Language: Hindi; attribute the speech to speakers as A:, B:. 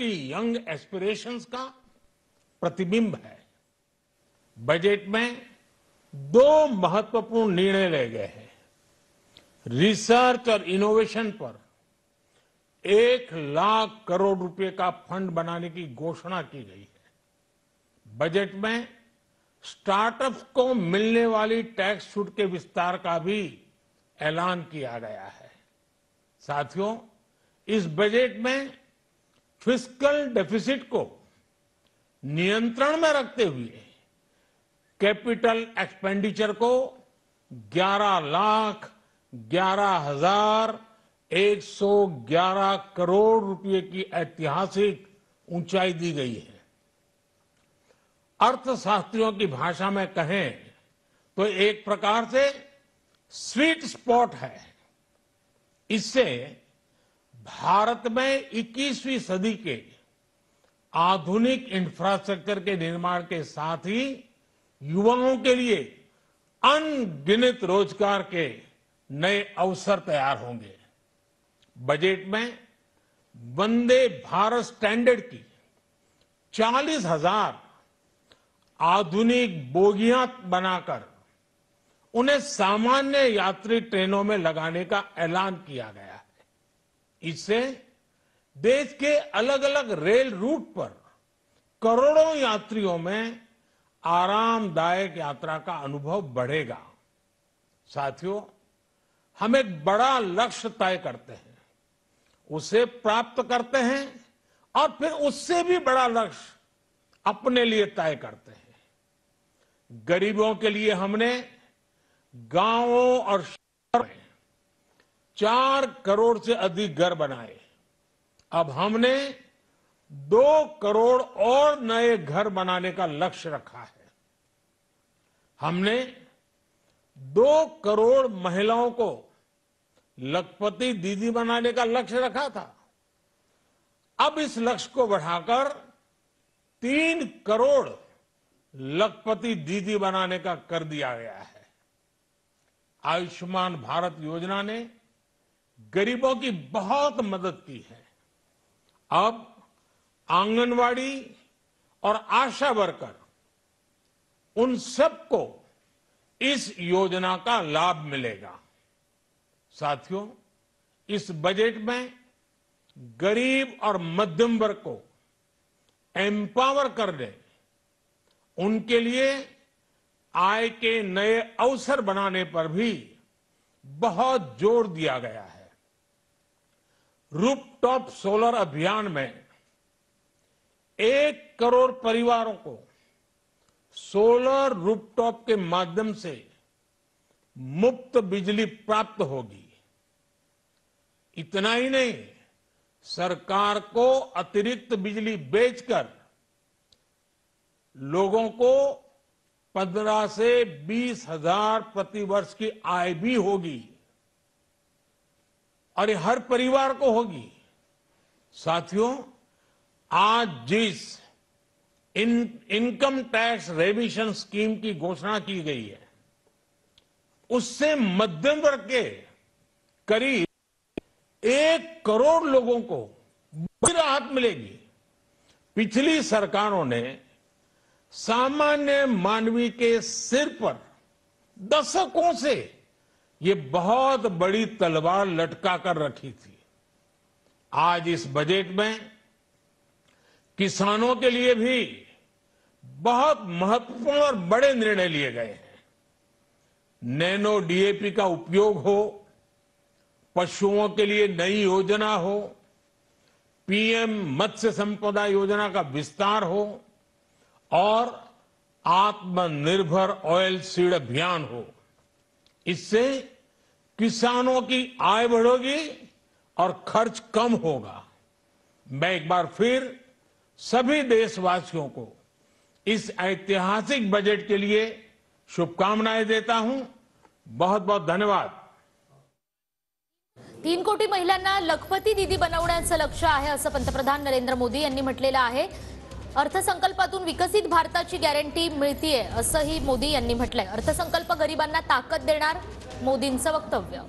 A: की यंग एस्पिरेशंस का प्रतिबिंब है। बजट में दो महत्वपूर्ण निर्णय लिए गए हैं। रिसर्च और इनोवेशन पर 1,00,000 करोड़ रुपए का फंड बनाने की घोषणा की गई है। बजट में स्टार्टअप्स को मिलने वाली टैक्स छूट के विस्तार का भी ऐलान किया गया है। साथियों, इस बजट में फिस्कल डेफिसिट को नियंत्रण में रखते हुए कैपिटल एक्सपेंडिचर को 11,11,111 करोड़ रुपए की ऐतिहासिक ऊंचाई दी गई है। अर्थशास्त्रियों की भाषा में कहें तो एक प्रकार से स्वीट स्पॉट है। इससे भारत में 21वीं सदी के आधुनिक इंफ्रास्ट्रक्चर के निर्माण के साथ ही युवाओं के लिए अनगिनत रोजगार के नए अवसर तैयार होंगे। बजट में वंदे भारत स्टैंडर्ड की 40,000 आधुनिक बोगियां बनाकर उन्हें सामान्य यात्री ट्रेनों में लगाने का ऐलान किया गया है। इससे देश के अलग अलग रेल रूट पर करोड़ों यात्रियों में आरामदायक यात्रा का अनुभव बढ़ेगा। साथियों, हम एक बड़ा लक्ष्य तय करते हैं, उसे प्राप्त करते हैं और फिर उससे भी बड़ा लक्ष्य अपने लिए तय करते हैं। गरीबों के लिए हमने गांवों और शहरों में 4 करोड़ से अधिक घर बनाए। अब हमने 2 करोड़ और नए घर बनाने का लक्ष्य रखा है। हमने 2 करोड़ महिलाओं को लखपति दीदी बनाने का लक्ष्य रखा था। अब इस लक्ष्य को बढ़ाकर 3 करोड़ लखपति दीदी बनाने का कर दिया गया है। आयुष्मान भारत योजना ने गरीबों की बहुत मदद की है। अब आंगनवाड़ी और आशा वर्कर, उन सबको इस योजना का लाभ मिलेगा। साथियों, इस बजट में गरीब और मध्यम वर्ग को एम्पावर करने, उनके लिए आय के नए अवसर बनाने पर भी बहुत जोर दिया गया है। रूफटॉप सोलर अभियान में 1 करोड़ परिवारों को सोलर रूफटॉप के माध्यम से मुफ्त बिजली प्राप्त होगी। इतना ही नहीं, सरकार को अतिरिक्त बिजली बेचकर लोगों को 15 से 20 हजार प्रति वर्ष की आय भी होगी और ये हर परिवार को होगी। साथियों, आज जिस इनकम टैक्स रेमिशन स्कीम की घोषणा की गई है, उससे मध्यम वर्ग के करीब 1 करोड़ लोगों को बड़ी राहत मिलेगी। पिछली सरकारों ने सामान्य मानवी के सिर पर दशकों से ये बहुत बड़ी तलवार लटका कर रखी थी। आज इस बजट में किसानों के लिए भी बहुत महत्वपूर्ण और बड़े निर्णय लिए गए हैं। नैनो डीएपी का उपयोग हो, पशुओं के लिए नई योजना हो, पीएम मत्स्य संपदा योजना का विस्तार हो और आत्मनिर्भर ऑयल सीड अभियान हो। इससे किसानों की आय बढ़ेगी और खर्च कम होगा। मैं एक बार फिर सभी देशवासियों को इस ऐतिहासिक बजट के लिए शुभकामनाएं देता हूं। बहुत बहुत धन्यवाद।
B: 3 कोटी महिलांना लखपती दीदी बनवण्याचं लक्ष्य आहे असं पंतप्रधान नरेंद्र मोदी यांनी म्हटलेलं आहे। अर्थसंकल्पातून विकसित भारताची गॅरंटी मिळतीये असंही मोदी यांनी म्हटलंय। अर्थसंकल्प गरिबांना ताकद देणार, मोदींचं वक्तव्य।